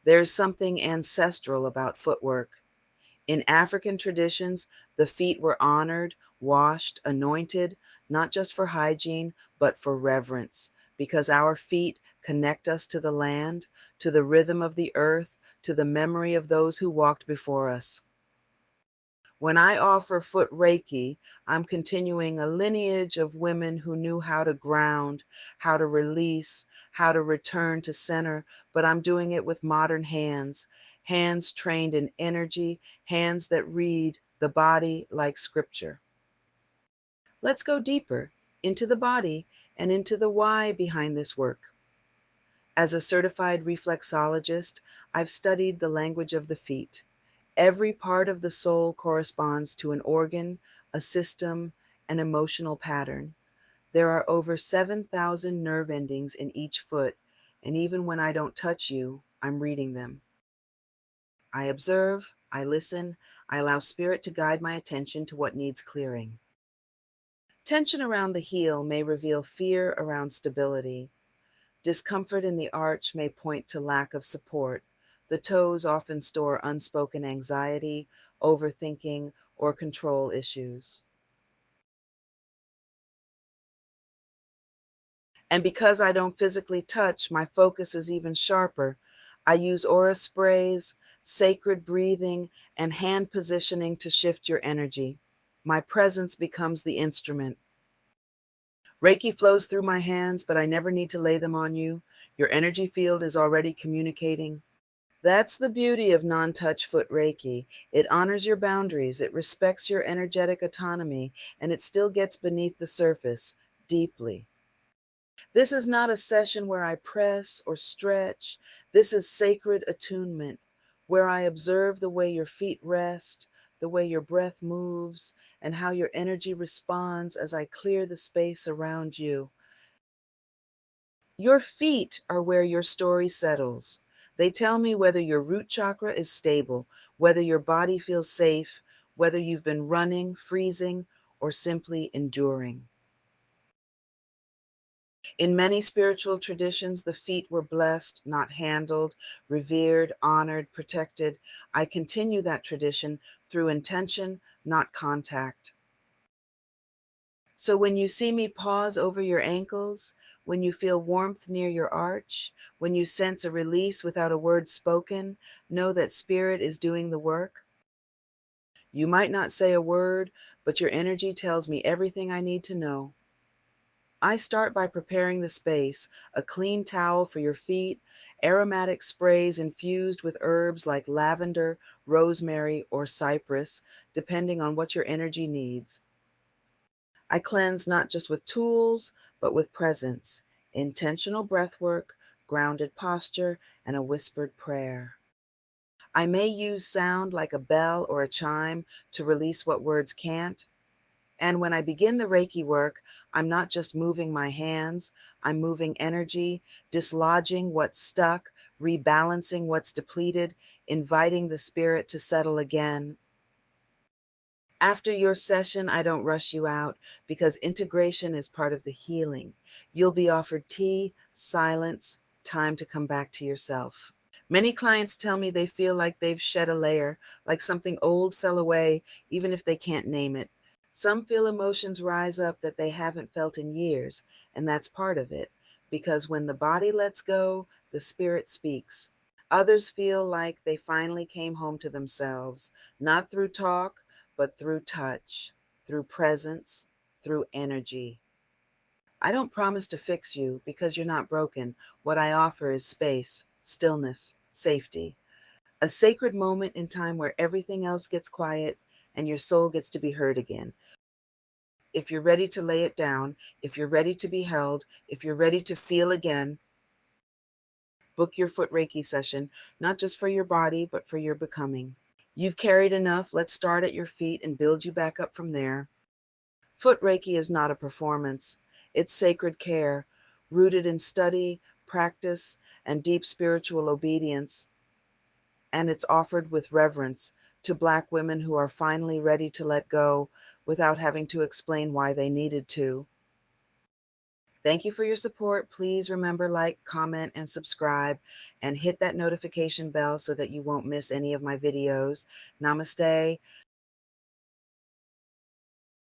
There's something ancestral about footwork. In African traditions, the feet were honored, washed, anointed, not just for hygiene, but for reverence, because our feet connect us to the land, to the rhythm of the earth, to the memory of those who walked before us. When I offer Foot Reiki, I'm continuing a lineage of women who knew how to ground, how to release, how to return to center, but I'm doing it with modern hands, hands trained in energy, hands that read the body like scripture. Let's go deeper into the body and into the why behind this work. As a certified reflexologist, I've studied the language of the feet. Every part of the soul corresponds to an organ, a system, an emotional pattern. There are over 7,000 nerve endings in each foot, and even when I don't touch you, I'm reading them. I observe, I listen, I allow spirit to guide my attention to what needs clearing. Tension around the heel may reveal fear around stability. Discomfort in the arch may point to lack of support. The toes often store unspoken anxiety, overthinking, or control issues. And because I don't physically touch, my focus is even sharper. I use aura sprays, sacred breathing, and hand positioning to shift your energy. My presence becomes the instrument. Reiki flows through my hands, but I never need to lay them on you. Your energy field is already communicating. That's the beauty of non-touch foot Reiki. It honors your boundaries, it respects your energetic autonomy, and it still gets beneath the surface, deeply. This is not a session where I press or stretch. This is sacred attunement, where I observe the way your feet rest, the way your breath moves, and how your energy responds as I clear the space around you. Your feet are where your story settles. They tell me whether your root chakra is stable, whether your body feels safe, whether you've been running, freezing, or simply enduring. In many spiritual traditions, the feet were blessed, not handled, revered, honored, protected. I continue that tradition through intention, not contact. So when you see me pause over your ankles, when you feel warmth near your arch, when you sense a release without a word spoken, know that spirit is doing the work. You might not say a word, but your energy tells me everything I need to know. I start by preparing the space, a clean towel for your feet, aromatic sprays infused with herbs like lavender, rosemary, or cypress, depending on what your energy needs. I cleanse not just with tools, but with presence, intentional breath work, grounded posture, and a whispered prayer. I may use sound like a bell or a chime to release what words can't. And when I begin the Reiki work, I'm not just moving my hands, I'm moving energy, dislodging what's stuck, rebalancing what's depleted, inviting the spirit to settle again. After your session, I don't rush you out because integration is part of the healing. You'll be offered tea, silence, time to come back to yourself. Many clients tell me they feel like they've shed a layer, like something old fell away, even if they can't name it. Some feel emotions rise up that they haven't felt in years, and that's part of it, because when the body lets go, the spirit speaks. Others feel like they finally came home to themselves, not through talk, but through touch, through presence, through energy. I don't promise to fix you because you're not broken. What I offer is space, stillness, safety, a sacred moment in time where everything else gets quiet and your soul gets to be heard again. If you're ready to lay it down, if you're ready to be held, if you're ready to feel again, book your Foot Reiki session, not just for your body, but for your becoming. You've carried enough. Let's start at your feet and build you back up from there. Foot Reiki is not a performance. It's sacred care, rooted in study, practice, and deep spiritual obedience. And it's offered with reverence to Black women who are finally ready to let go without having to explain why they needed to. Thank you for your support. Please remember, like, comment, and subscribe, and hit that notification bell so that you won't miss any of my videos. Namaste.